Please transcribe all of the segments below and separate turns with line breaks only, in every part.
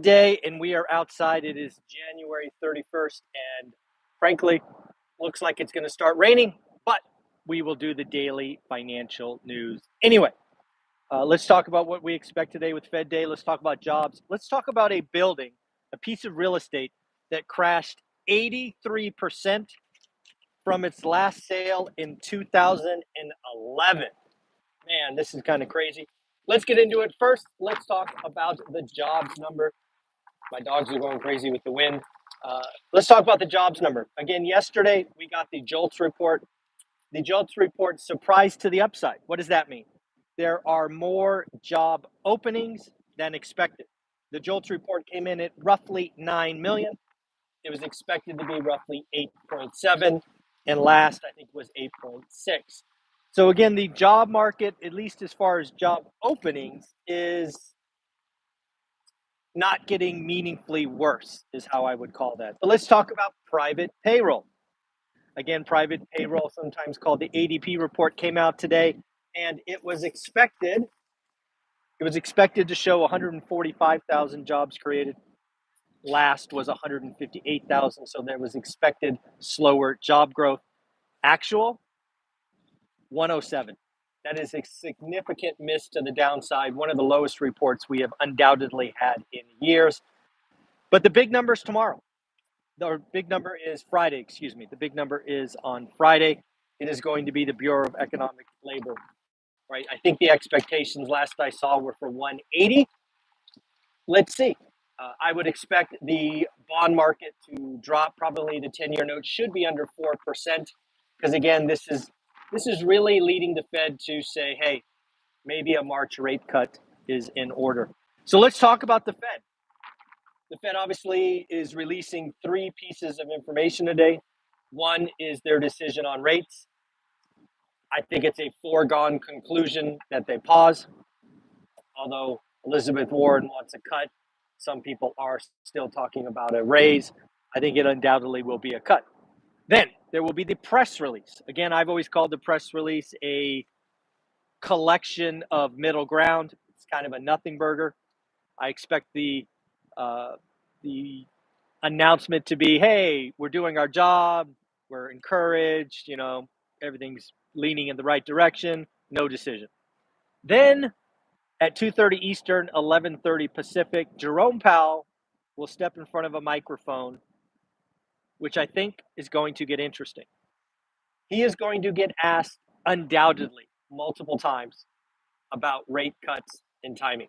day, and we are outside. It is January 31st, and frankly, looks like it's going to start raining, but we will do the daily financial news anyway. Let's talk about what we expect today with Fed Day. Let's talk about jobs. Let's talk about a building, a piece of real estate that crashed 83% from its last sale in 2011. Man, this is kind of crazy. Let's get into it. First, let's talk about the jobs number. My dogs are going crazy with the wind. Let's talk about the jobs number. Again, yesterday we got the JOLTS report. The JOLTS report surprised to the upside. What does that mean? There are more job openings than expected. The JOLTS report came in at roughly 9 million. It was expected to be roughly 8.7, and last I think was 8.6. So again, the job market, at least as far as job openings, is not getting meaningfully worse, is how I would call that. But let's talk about private payroll. Again, private payroll, sometimes called the ADP report, came out today, and it was expected to show 145,000 jobs created. Last was 158,000, so there was expected slower job growth. Actual, 107. That is a significant miss to the downside, one of the lowest reports we have undoubtedly had in years. But the big number is tomorrow. The big number is Friday, excuse me. The big number is on Friday. It is going to be the Bureau of Economic Labor, right? I think the expectations last I saw were for 180. Let's see. I would expect the bond market to drop. Probably the 10-year note should be under 4%, because again, this is really leading the Fed to say, hey, maybe a March rate cut is in order. So let's talk about the Fed. The Fed obviously is releasing 3 pieces of information today. One is their decision on rates. I think it's a foregone conclusion that they pause, although Elizabeth Warren wants a cut. Some people are still talking about a raise. I think it undoubtedly will be a cut. Then there will be the press release. Again, I've always called the press release a collection of middle ground. It's kind of a nothing burger. I expect the announcement to be, hey, we're doing our job, we're encouraged, everything's leaning in the right direction, no decision. Then at 2:30 Eastern, 11:30 Pacific, Jerome Powell will step in front of a microphone, which I think is going to get interesting. He is going to get asked undoubtedly multiple times about rate cuts and timing.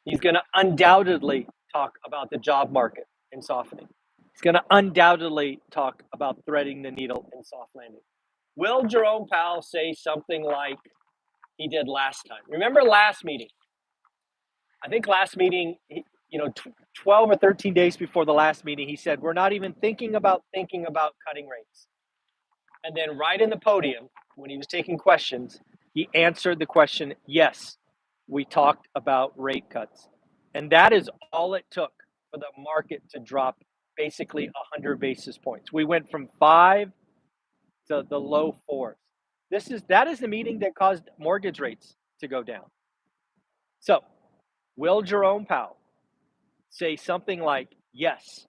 He's going to undoubtedly talk about the job market and softening. He's going to undoubtedly talk about threading the needle and soft landing. Will Jerome Powell say something like he did last time? Remember last meeting? I think last meeting, 12 or 13 days before the last meeting, he said, we're not even thinking about cutting rates. And then right in the podium, when he was taking questions, he answered the question, yes, we talked about rate cuts. And that is all it took for the market to drop basically 100 basis points. We went from 5 to the low 4s. That is the meeting that caused mortgage rates to go down. So, will Jerome Powell say something like, yes,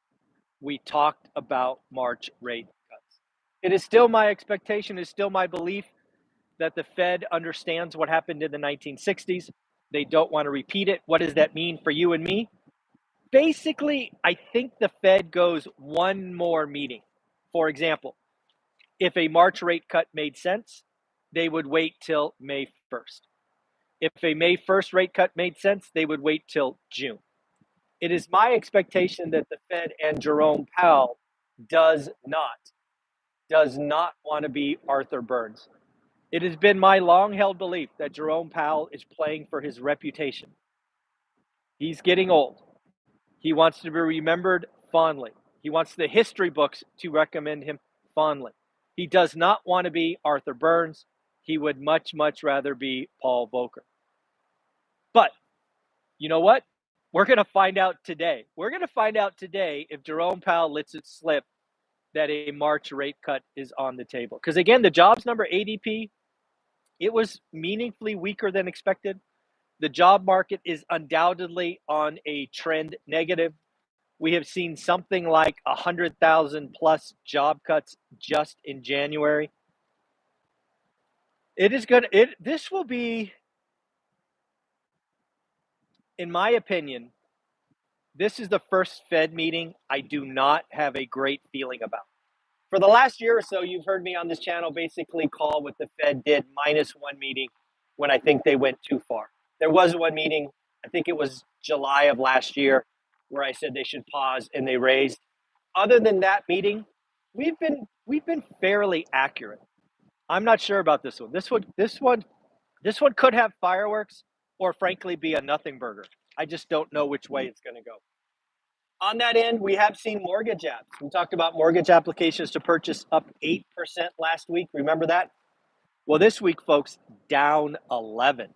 we talked about March rate cuts? It is still my expectation, it is still my belief that the Fed understands what happened in the 1960s. They don't want to repeat it. What does that mean for you and me? Basically, I think the Fed goes one more meeting. For example, if a March rate cut made sense, they would wait till May 1st. If a May 1st rate cut made sense, they would wait till June. It is my expectation that the Fed and Jerome Powell does not want to be Arthur Burns. It has been my long-held belief that Jerome Powell is playing for his reputation. He's getting old. He wants to be remembered fondly. He wants the history books to recommend him fondly. He does not want to be Arthur Burns. He would much, much rather be Paul Volcker. But you know what? We're going to find out today. We're going to find out today if Jerome Powell lets it slip that a March rate cut is on the table. Because again, the jobs number ADP, it was meaningfully weaker than expected. The job market is undoubtedly on a trend negative. We have seen something like 100,000 plus job cuts just in January. It is going to, this will be, in my opinion, this is the first Fed meeting I do not have a great feeling about. For the last year or so, you've heard me on this channel basically call what the Fed did -1 meeting when I think they went too far. There was one meeting, I think it was July of last year, where I said they should pause and they raised. Other than that meeting, we've been fairly accurate. I'm not sure about this one. This one could have fireworks or frankly be a nothing burger. I just don't know which way it's going to go. On that end, we have seen mortgage apps. We talked about mortgage applications to purchase up 8% last week. Remember that? Well, this week, folks, down 11.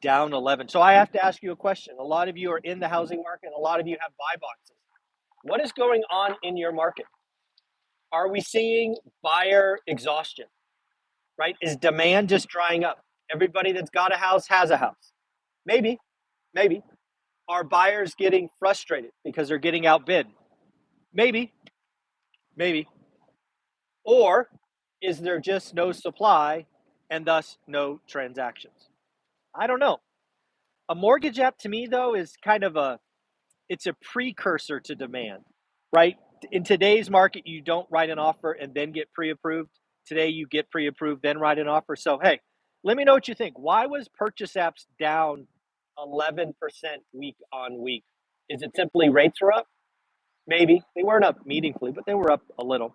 Down 11. So I have to ask you a question. A lot of you are in the housing market. A lot of you have buy boxes. What is going on in your market? Are we seeing buyer exhaustion, right? Is demand just drying up? Everybody that's got a house has a house. Maybe, maybe. Are buyers getting frustrated because they're getting outbid? Maybe, maybe. Or is there just no supply and thus no transactions? I don't know. A mortgage app to me though is kind of it's a precursor to demand, right? In today's market, you don't write an offer and then get pre-approved. Today you get pre-approved, then write an offer. So hey, let me know what you think. Why was purchase apps down 11% week on week? Is it simply rates were up? Maybe. They weren't up meaningfully, but they were up a little.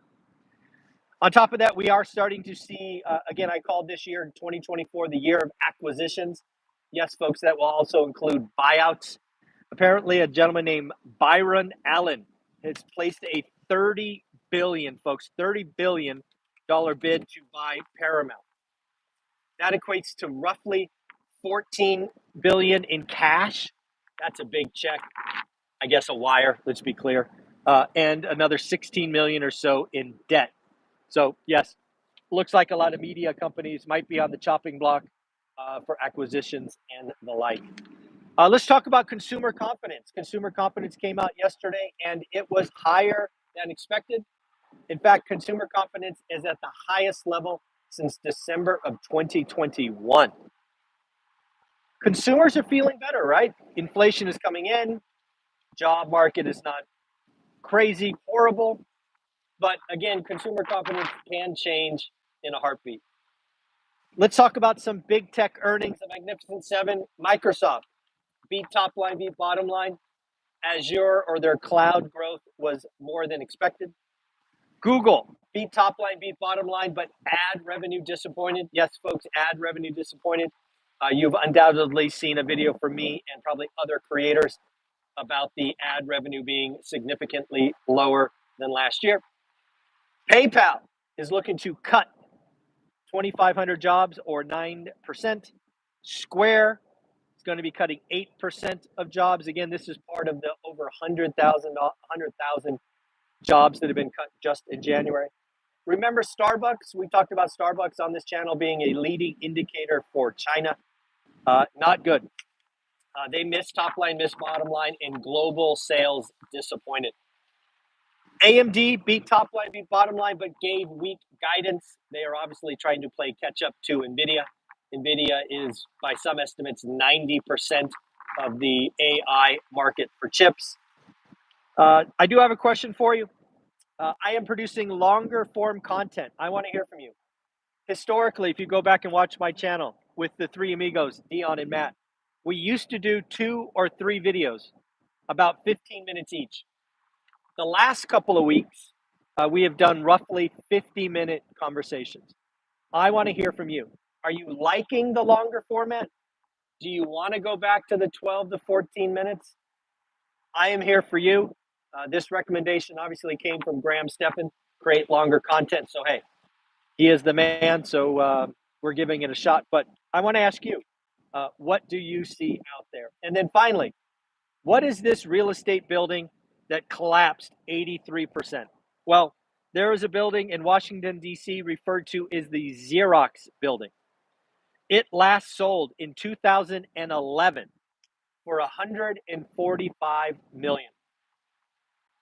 On top of that, we are starting to see, again, I called this year, 2024, the year of acquisitions. Yes, folks, that will also include buyouts. Apparently, a gentleman named Byron Allen has placed a 30 billion, folks, $30 billion bid to buy Paramount. That equates to roughly 14 billion in cash. That's a big check. I guess a wire, let's be clear. And another 16 million or so in debt. So yes, looks like a lot of media companies might be on the chopping block for acquisitions and the like. Let's talk about consumer confidence. Consumer confidence came out yesterday and it was higher than expected. In fact, consumer confidence is at the highest level since December of 2021. Consumers are feeling better, right? Inflation is coming in. Job market is not crazy horrible. But again, consumer confidence can change in a heartbeat. Let's talk about some big tech earnings. The Magnificent Seven. Microsoft beat top line, beat bottom line. Azure or their cloud growth was more than expected. Google beat top line, beat bottom line, but ad revenue disappointed. Yes, folks, ad revenue disappointed. You've undoubtedly seen a video from me and probably other creators about the ad revenue being significantly lower than last year. PayPal is looking to cut 2,500 jobs or 9%. Square is going to be cutting 8% of jobs. Again, this is part of the over 100,000 jobs that have been cut just in January. Remember Starbucks? We talked about Starbucks on this channel being a leading indicator for China. Not good. They missed top line, missed bottom line, and global sales disappointed. AMD beat top line, beat bottom line, but gave weak guidance. They are obviously trying to play catch up to NVIDIA. NVIDIA is, by some estimates, 90% of the AI market for chips. I do have a question for you. I am producing longer form content. I want to hear from you. Historically, if you go back and watch my channel with the three amigos, Dion and Matt, we used to do 2 or 3 videos, about 15 minutes each. The last couple of weeks, we have done roughly 50-minute conversations. I want to hear from you. Are you liking the longer format? Do you want to go back to the 12 to 14 minutes? I am here for you. This recommendation obviously came from Graham Stephan, create longer content. So, hey, he is the man. So we're giving it a shot. But I want to ask you, what do you see out there? And then finally, what is this real estate building that collapsed 83%? Well, there is a building in Washington, D.C. referred to as the Xerox building. It last sold in 2011 for 145 million.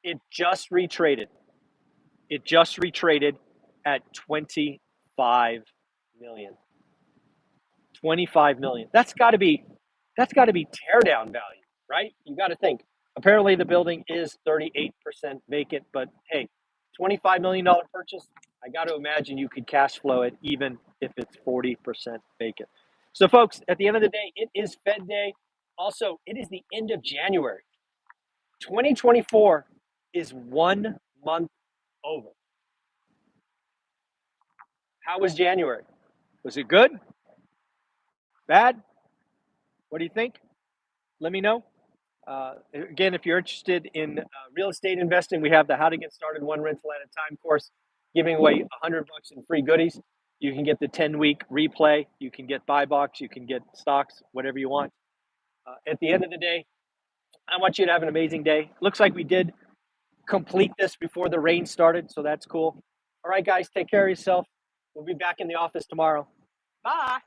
It just retraded. It just retraded at 25 million. 25 million. That's got to be tear down value, right? You got to think. Apparently the building is 38% vacant, but hey, $25 million purchase, I got to imagine you could cash flow it even if it's 40% vacant. So folks, at the end of the day, it is Fed Day. Also, it is the end of January. 2024 is 1 month over. How was January? Was it good? Bad? What do you think? Let me know. Again, if you're interested in real estate investing, we have the How to Get Started One Rental at a Time course, giving away $100 in free goodies. You can get the 10-week replay. You can get buy box. You can get stocks, whatever you want. At the end of the day, I want you to have an amazing day. Looks like we did complete this before the rain started, so that's cool. All right, guys, take care of yourself. We'll be back in the office tomorrow. Bye.